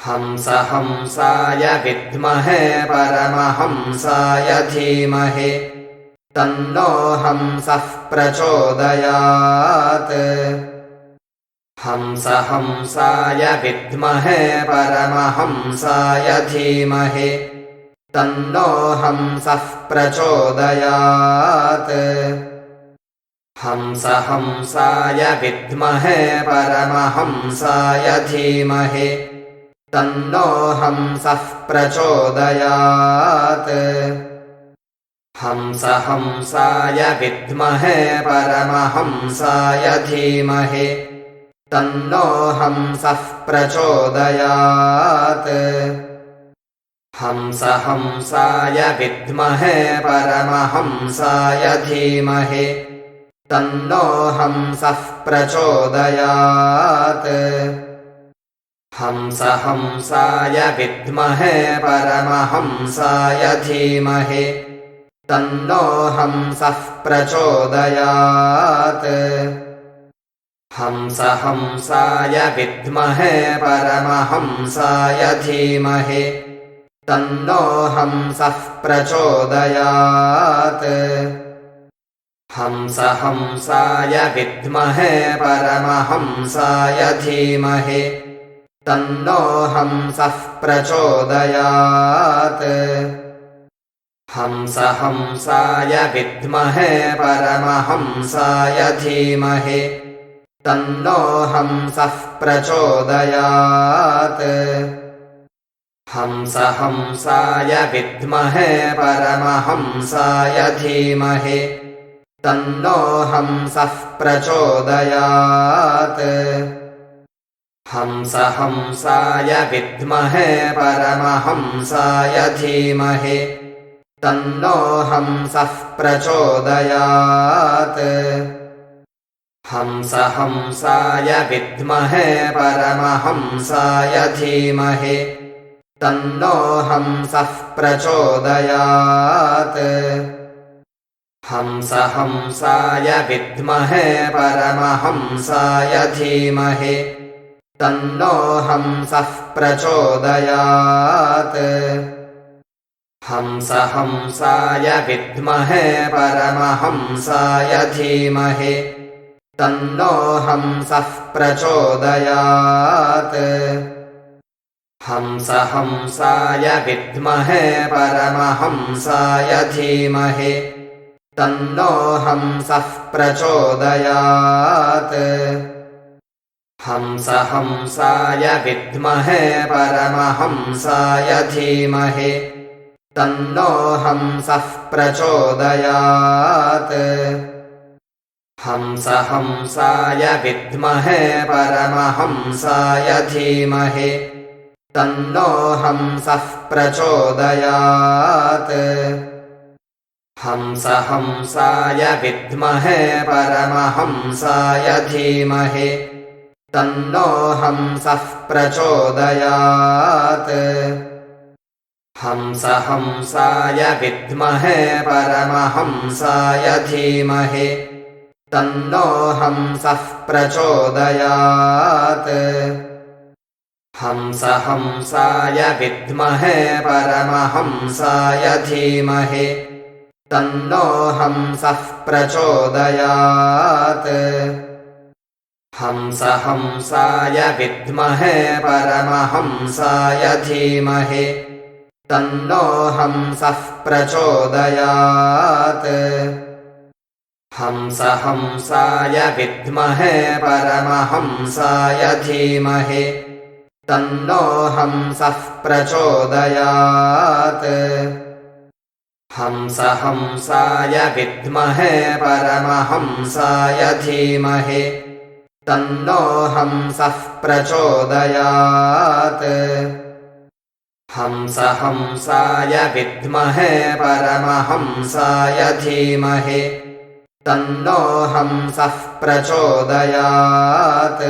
हंसाय विद्महे परमहंसाय धीमहि तन्नो हंसः प्रचोदयात्। हंसाय विद्महे परमहंसाय धीमहि तन्नो हंसः प्रचोदयात्। हंसाय विद्महे परमहंसाय धीमहि तन्नो हंसः प्रचोदयात्। हंसाय विद्महे परमहंसाय धीमहि तन्नो हंसः प्रचोदयात्। हंसाय विद्महे परमहंसाय धीमहि तन्नो हंसः प्रचोदयात्। हंसाय विद्महे परमहंसाय धीमहि तन्नो हंसः प्रचोदयात्। हंसाय विद्महे परमहंसाय धीमहि तन्नो हंसः प्रचोदयात्। हंसाय विद्महे परमहंसाय धीमहि तन्नो हंसः प्रचोदयात्। हंसाय विद्महे परमहंसाय धीमहि तन्नो हंसः प्रचोदयात्। हंसाय विद्महे परमहंसाय धीमहि तन्नो हंसः प्रचोदयात्। हंसाय विद्महे परमहंसाय धीमहि तन्नो हंसः प्रचोदयात्। हंसाय विद्महे परमहंसाय धीमहि तन्नो हंसः प्रचोदयात्। हंसाय विद्महे परमहंसाय धीमहि तन्नो हंसः प्रचोदयात्। हंसाय विद्महे परमहंसाय धीमहि तन्नो हंसः प्रचोदयात्। हंसाय विद्महे परमहंसाय धीमहि तन्नो हंसः प्रचोदयात्। हंसाय विद्महे परमहंसाय धीमहि तन्नो हंसः प्रचोदयात्। हंसाय विद्महे परमहंसाय धीमहि तन्नो हंसः प्रचोदयात्। हंसाय विद्महे परमहंसाय धीमहि तन्नो हंसः प्रचोदयात्। हंसाय विद्महे परमहंसाय धीमहि तन्नो हंसः प्रचोदयात्। हंसाय विद्महे परमहंसाय धीमहि तन्नो हंसः प्रचोदयात्। हंसाय विद्महे परमहंसाय धीमहि तन्नो हंसः प्रचोदयात्। हंसाय विद्महे परमहंसाय धीमहि तन्नो हंसः प्रचोदयात्। हंसाय विद्महे परमहंसाय धीमहि तन्नो हंसः प्रचोदयात्। हंसाय विद्महे परमहंसाय धीमहि तन्नो हंसः प्रचोदयात्।